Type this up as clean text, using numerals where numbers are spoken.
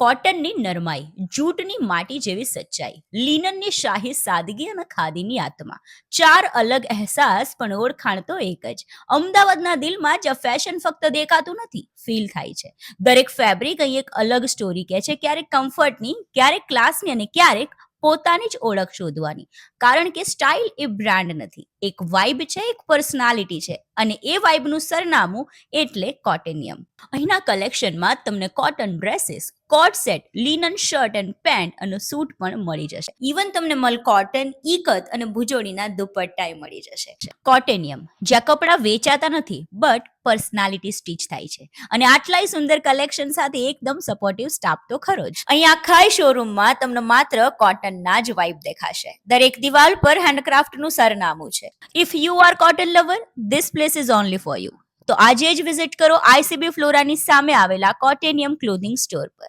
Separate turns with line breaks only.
કોટનની નરમાઈ, જૂટની માટી જેવી સચ્ચાઈ, લિનનની શાહી સાદગી અને ખાદીની આત્મા. ચાર અલગ અહેસાસ પણ ઓળખાણ તો એક જ. અમદાવાદના દિલમાં જ ફેશન ફક્ત દેખાતું નથી, ફીલ થાય છે. દરેક ફેબ્રિક અહીં એક અલગ સ્ટોરી કહે છે, ક્યારેક કમ્ફર્ટની, ક્યારેક ક્લાસની અને ક્યારેક પોતાની જ ઓળખ શોધવાની. કારણ કે સ્ટાઇલ એ બ્રાન્ડ નથી, એક વાઇબ છે, એક પર્સનાલિટી છે, અને એ વાઇબનું સરનામું એટલે કોટેનિયમ. અહીંના કલેક્શનમાં તમને cotton dresses, coat set, linen shirt and pant અને સૂટ પણ મળી જશે. ઇવન તમને મલ કોટન, ઈકત અને ભુજોડીના દુપટ્ટાય મળી જશે. કોટેનિયમ, જ્યાં કપડાં વેચાતા નથી બટ પર્સનાલિટી સ્ટીચ થાય છે. અને આટલાય સુંદર કલેક્શન સાથે એકદમ સપોર્ટિવ સ્ટાફ તો ખરો જ. અહીં આખા શોરૂમમાં તમને માત્ર કોટનના જ વાઇબ દેખાશે. દરેક દિવાલ પર હેન્ડક્રાફ્ટનું સરનામું છે. If you are cotton lover, this place is only for you. તો આજે જ વિઝિટ કરો આઈસીબી ફ્લોરાની સામે આવેલા કોટેનિયમ ક્લોથિંગ સ્ટોર પર.